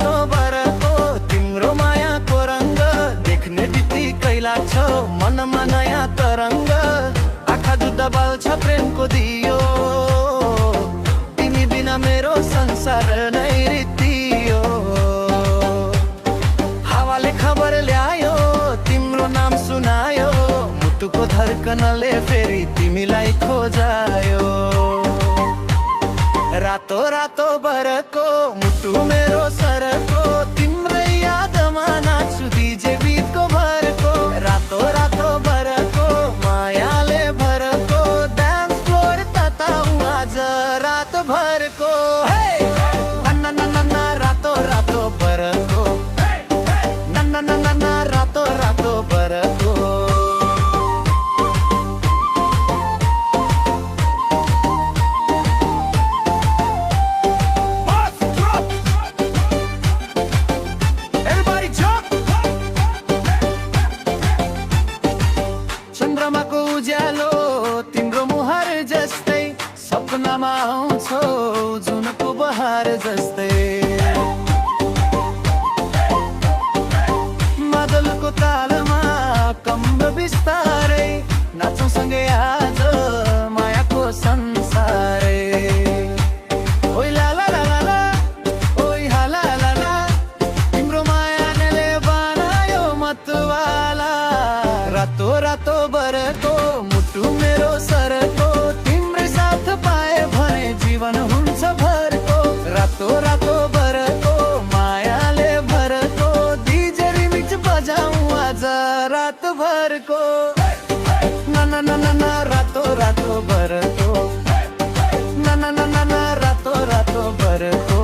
रातो बरको तिम्रो मायाको रङ्ग देख्ने बित्तिकै लाग्छ मनमा नयाँ तरङ्ग। आँखा जुत्ता बाल्छ प्रेमको दियो, तिमी बिना मेरो संसार नै रित्तियो। हावाले खबर ल्यायो, तिम्रो नाम सुनायो, मुटुको धड्कनले फेरि तिमीलाई खोजायो। रातो रातो बरको मुटु मेरो सरको तिम्रै यादमा नाच्छु दिजे गीतको भरको। रातो रातो बरको मायाले भरको डान्स फ्लोर तताउ आज रात भरको। नन्ना नन्ना रातो रातो बरको, नन्ना नन्ना रातो रातो बरको। चन्द्रमाको उज्यालो तिम्रो मुहार जस्तै सपनामा आउँछौ जुनको बहार जस्तै। मादलको तालमा कम्ब बिस्तारै नाचौँ सँगै आज मायाको संसारै। ओइ ला ला ला ला ला, ओइ हा ला ला ला, तिम्रो मायाले बनायो मतवाला। रातो रातो बरको मुटु मेरो सरको तिम्रै साथ पाए भने जीवन हुन्छ भरको। रातो रातो बरको मायाले भरको डीजे रिमिक्स बजाऊ आज रात भरको। नन्ना नन्ना रातो रातो बरको, नन्ना नन्ना रातो रातो बरको।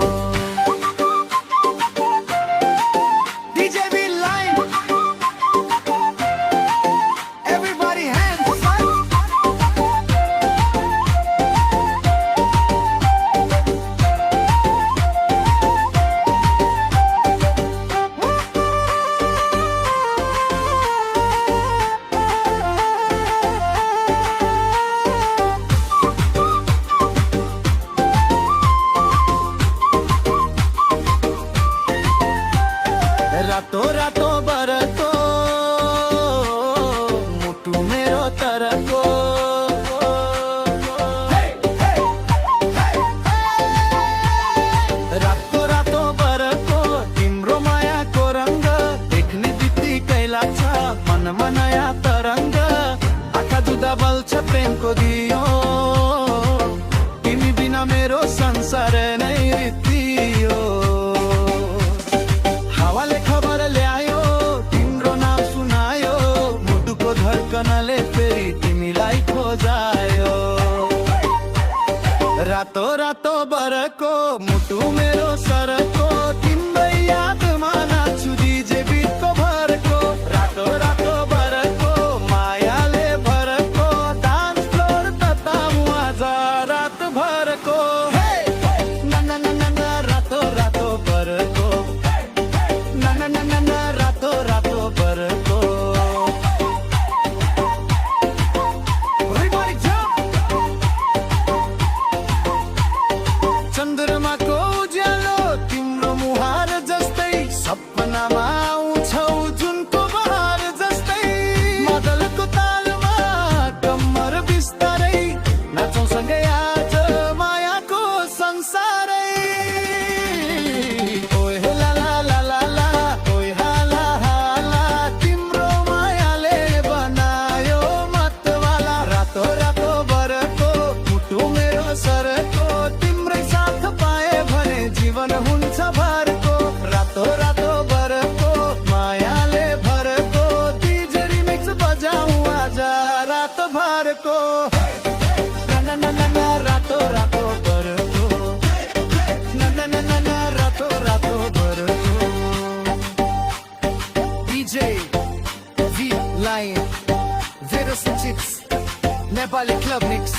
रातो रातो बरको मुटु मेरो तरको। रातो रातो बरको तिम्रो मायाको रङ्ग देख्ने बित्तिकै लाग्छ मनमा नयाँ तरङ्ग। आँखा जुदा बल्छ प्रेमको दियो, तिमी बिना मेरो संसार नै रित्तियो। हावाले खबर ल्यायो, तिम्रो नाम सुनायो, मुटुको धड्कनले फेरि तिमीलाई खोजायो। रातो रातो बरको मुटु मेरो सरको तिम्रै यादमा नाच्छु डीजे गीतको भरको। रातो रातो बरको मायाले भरको डान्स फ्लोर तताउ आज रात भरको। नन्ना नन्ना रातो रातो बरको, नन्ना नन्ना रातो रातो बरको। चन्द्रमाको उज्यालो तिम्रो मुहार जस्तै सपनामा आउँछौ जुनको बहार जस्तै। मादलको तालमा कम्मर बिस्तारै नाचौँ सँगै आज मायाको संसारै। सरको तिम्रै साथ पाए भने जीवन हुन्छ भरको। रातो रातो बरको मायाले भरको डीजे रिमिक्स बजाऊ आज रात भरको। नन्ना नन्ना रातो रातो बरको, नन्ना नन्ना रातो रातो बरको। DJ V Line 06 Nepali club mix.